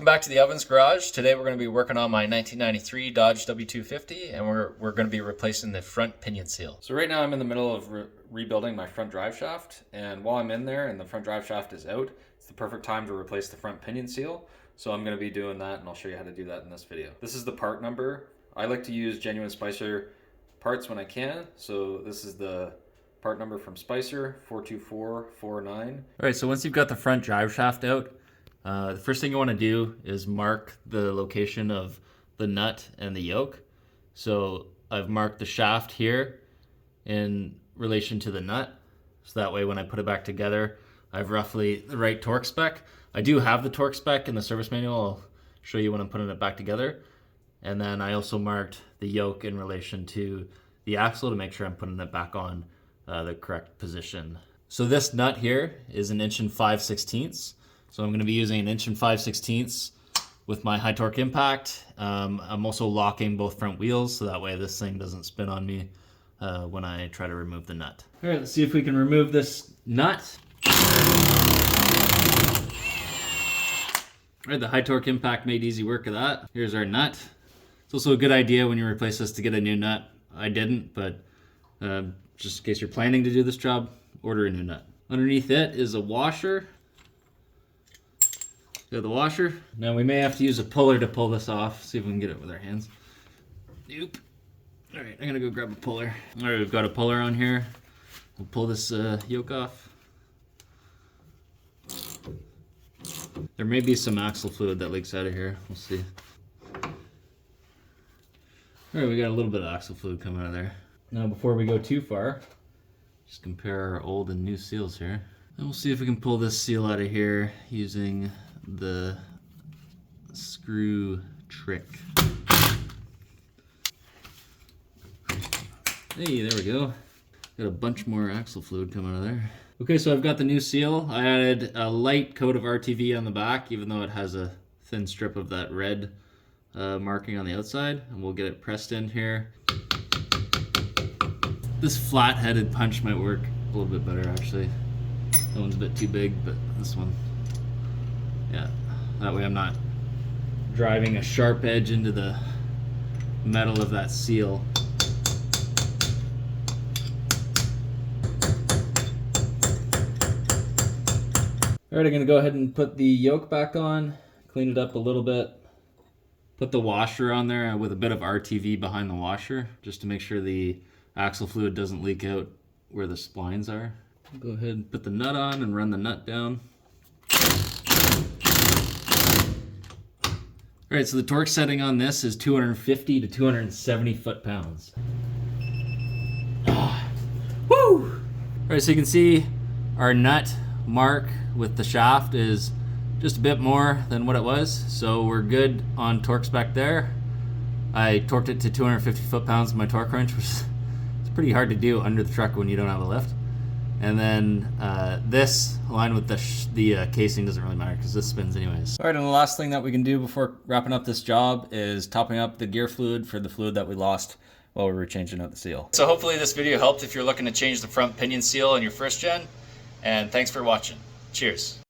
Welcome back to the Ovens Garage. Today we're going to be working on my 1993 Dodge W250 and we're going to be replacing the front pinion seal. So right now I'm in the middle of rebuilding my front drive shaft, and while I'm in there and the front drive shaft is out, it's the perfect time to replace the front pinion seal. So I'm going to be doing that, and I'll show you how to do that in this video. This is the part number. I like to use genuine Spicer parts when I can, so this is the part number from Spicer, 42449. All right, so once you've got the front drive shaft out, the first thing you want to do is mark the location of the nut and the yoke. So I've marked the shaft here in relation to the nut, so that way when I put it back together, I have roughly the right torque spec. I do have the torque spec in the service manual. I'll show you when I'm putting it back together. And then I also marked the yoke in relation to the axle to make sure I'm putting it back on the correct position. So this nut here is 1 5/16". So I'm going to be using 1 5/16" with my high torque impact. I'm also locking both front wheels so that way this thing doesn't spin on me when I try to remove the nut. All right, let's see if we can remove this nut. All right, the high torque impact made easy work of that. Here's our nut. It's also a good idea when you replace this to get a new nut. I didn't, but just in case you're planning to do this job, order a new nut. Underneath it is a washer. Got the washer. Now we may have to use a puller to pull this off. See if we can get it with our hands. Nope. All right, I'm gonna go grab a puller. All right, we've got a puller on here. We'll pull this yoke off. There may be some axle fluid that leaks out of here. We'll see. All right, we got a little bit of axle fluid coming out of there. Now, before we go too far, just compare our old and new seals here. And we'll see if we can pull this seal out of here using the screw trick. Hey, there we go. Got a bunch more axle fluid coming out of there. Okay, so I've got the new seal. I added a light coat of RTV on the back, even though it has a thin strip of that red marking on the outside, and we'll get it pressed in here. This flat-headed punch might work a little bit better, actually. That one's a bit too big, but this one, yeah. That way I'm not driving a sharp edge into the metal of that seal. All right, I'm gonna go ahead and put the yoke back on, clean it up a little bit. Put the washer on there with a bit of RTV behind the washer, just to make sure the axle fluid doesn't leak out where the splines are. Go ahead and put the nut on and run the nut down. All right, so the torque setting on this is 250 to 270 foot-pounds. Woo! All right, so you can see our nut mark with the shaft is just a bit more than what it was, so we're good on torque spec there. I torqued it to 250 foot-pounds with my torque wrench, which is pretty hard to do under the truck when you don't have a lift. And then this aligned with the casing doesn't really matter because this spins anyways. All right, and the last thing that we can do before wrapping up this job is topping up the gear fluid for the fluid that we lost while we were changing out the seal. So hopefully this video helped if you're looking to change the front pinion seal in your first gen, and thanks for watching. Cheers.